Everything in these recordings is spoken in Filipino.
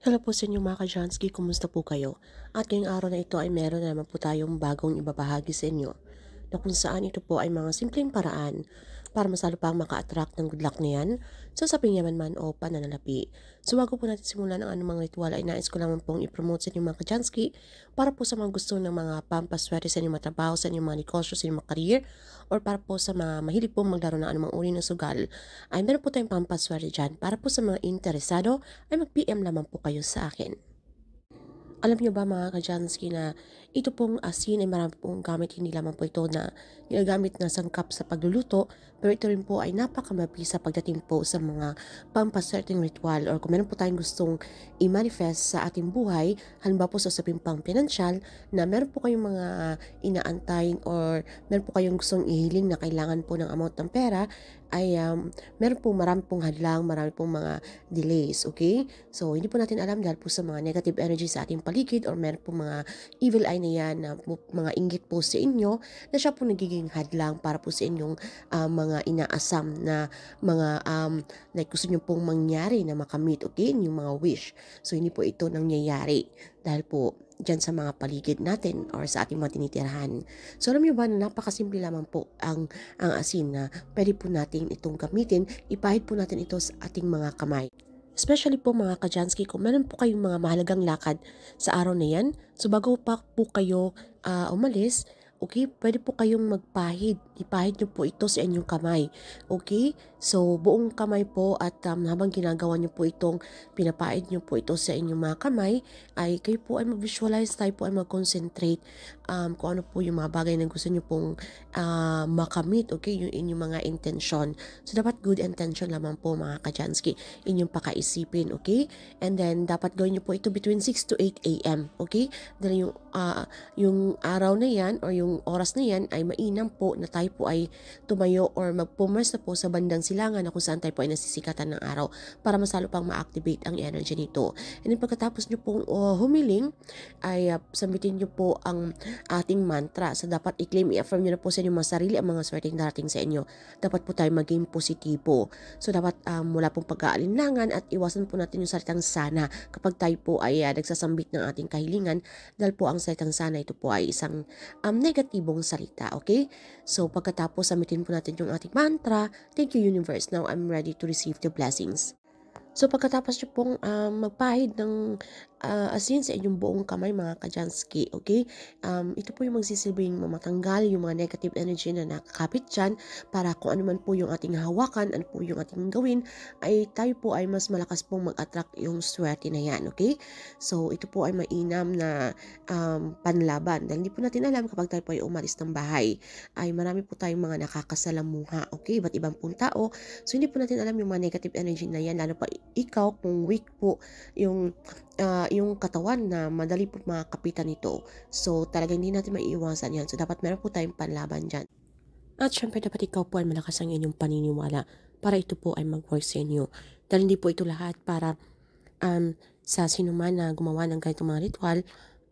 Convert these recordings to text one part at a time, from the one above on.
Hello po sa inyo mga ka-Jansky, kumusta po kayo? At ngayong araw na ito ay meron na naman po tayong bagong ibabahagi sa inyo na kung saan ito po ay mga simpleng paraan para mas lalo pang maka-attract ng good luck na yan sa saping yaman man o pananalapi. So bago po natin simulan ang anumang ritual ay nais ko naman pong i-promote sa inyo mga ka-Jansky para po sa mga gusto ng mga pampaswerte sa inyong mga trabaho, sa inyong mga negosyo, sa inyong mga career, or para po sa mga mahilig pong maglaro ng anumang uri ng sugal ay meron po tayong pampaswerte dyan. Para po sa mga interesado ay mag-PM lamang po kayo sa akin. Alam niyo ba mga ka-Jansky na ito pong asin ay marami pong gamit, hindi lamang po ito na ginagamit na sangkap sa pagluluto, pero ito rin po ay napakamabisa pagdating po sa mga pampaswerteng ritual or kung meron po tayong gustong i-manifest sa ating buhay, halimbawa po sa usaping pang pinansyal, na meron po kayong mga inaantayin or meron po kayong gustong ihiling na kailangan po ng amount ng pera, ay meron pong marami pong hadlang, marami pong mga delays, okay? So, hindi po natin alam dahil po sa mga negative energy sa ating paligid or meron po mga evil eye na yan na mga inggit po sa inyo na siya po nagiging hadlang para po sa inyong mga inaasam na mga like gusto nyo pong mangyari na makamit, okay? Yung mga wish. So, hindi po ito nangyayari dahil po dyan sa mga paligid natin or sa ating mga tinitirahan. So, alam nyo ba na napakasimple lamang po ang asin na pwede po natin itong gamitin, ipahid po natin ito sa ating mga kamay. Especially po mga ka-Jansky, kung meron po kayong mga mahalagang lakad sa araw na yan, so bago pa po kayo umalis, okay, pwede po kayong magpahid. Ipahid nyo po ito sa inyong kamay. Okay? So, buong kamay po at habang ginagawa nyo po itong pinapahid nyo po ito sa inyong mga kamay, ay kayo po ay mag-visualize, tayo po ay mag-concentrate kung ano po yung mga bagay na gusto nyo pong makamit, okay, yung inyong mga intention. So, dapat good intention lamang po mga ka-Jansky, inyong pakaisipin, okay? And then, dapat gawin nyo po ito between 6 to 8 a.m., okay? Dahil yung araw na yan or yung oras na yan ay mainam po na tayo po ay tumayo or magpumers na po sa bandang silangan na kung saan tayo po ay nasisikatan ng araw para masalo pang ma-activate ang energy nito. And then, pagkatapos nyo pong humiling, ay sambitin nyo po ang ating mantra. So, dapat i-claim, i-affirm nyo na po sa inyong mga sarili ang mga swerteng darating sa inyo. Dapat po tayo maging positibo. So, dapat wala pong pag-aalinlangan at iwasan po natin yung salitang sana kapag tayo po ay nagsasambit ng ating kahilingan dahil po ang salitang sana ito po ay isang negatibong salita, okay? So, pagkatapos samitin po natin yung ating mantra, thank you universe, now I'm ready to receive the blessings. So, pagkatapos nyo pong magpahid ng asin sa inyong buong kamay mga ka-Jansky, okay? Ito po yung magsisilbing mamatanggal yung mga negative energy na nakakapit dyan para kung ano man po yung ating hawakan, ano po yung ating gawin, ay tayo po ay mas malakas pong mag-attract yung swerte na yan, okay? So, ito po ay mainam na panlaban. Dahil hindi po natin alam kapag tayo po ay umalis ng bahay, ay marami po tayong mga nakakasalamuha, okay? Iba't ibang pong tao. So, hindi po natin alam yung mga negative energy na yan, lalo pa ikaw kung weak po yung katawan na madali po makakapitan nito. So, talagang hindi natin maiiwasan yan. So, dapat meron po tayong panlaban dyan. At syempre, dapat ikaw po ay malakas ang inyong paniniwala para ito po ay mag-work sa inyo. Dahil hindi po ito lahat para sa sinuman na gumawa ng ganitong mga ritual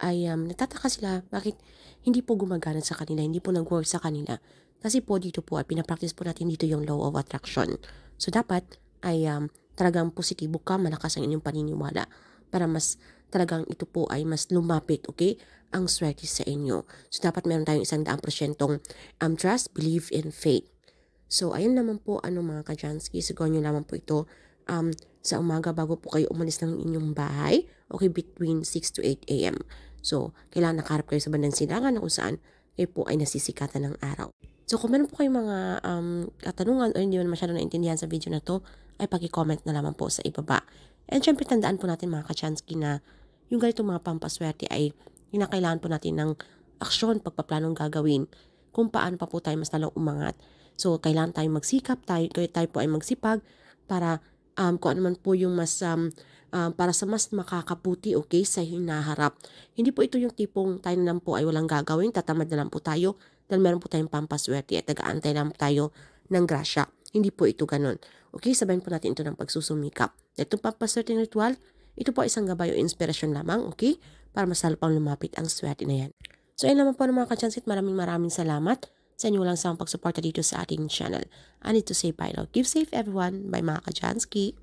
ay nagtataka sila bakit hindi po gumagana sa kanila, hindi po nag-work sa kanila. Kasi po dito po ay pinapractice po natin dito yung law of attraction. So, dapat ay talagang positibo ka, malakas ang inyong paniniwala para mas talagang ito po ay mas lumapit, okay, ang swerte sa inyo. So, dapat meron tayong 100% trust, belief, and faith. So, ayun naman po mga ka-Jansky. Siguro nyo naman po ito sa umaga bago po kayo umalis ng inyong bahay, okay, between 6 to 8 a.m. So, kailangan nakaharap kayo sa bandang silangan na kung saan kayo po ay nasisikatan ng araw. So, kung meron po kayong mga katanungan o hindi mo masyadong naintindihan sa video na to, ay paki-comment na lamang po sa ibaba. And syempre, tandaan po natin mga ka-Jansky na yung ganitong mga pampaswerte ay kinakailangan po natin ng aksyon, pagpaplanong gagawin kung paano pa po tayo mas lalong umangat. So, kailangan tayong magsikap, tayo po ay magsipag para kung ano man po yung mas para sa mas makakabuti, okay, sa hinaharap. Hindi po ito yung tipong tayo na lang po ay walang gagawin, tatamad na lang po tayo dahil meron po tayong pampaswerte at nag-aantay lang tayo ng grasya. Hindi po ito ganun. Okay, sabayin po natin ito ng pagsusumikap. Itong pampaswerte ritual, ito po isang gabay o inspirasyon lamang, okay, para mas lalo pang lumapit ang swerte na yan. So, ayun naman po ng mga ka-Jansit, maraming salamat sa inyo lang sa pagsuporta dito sa ating channel. I need to say bye now. Keep safe everyone. Bye mga ka-Jansky.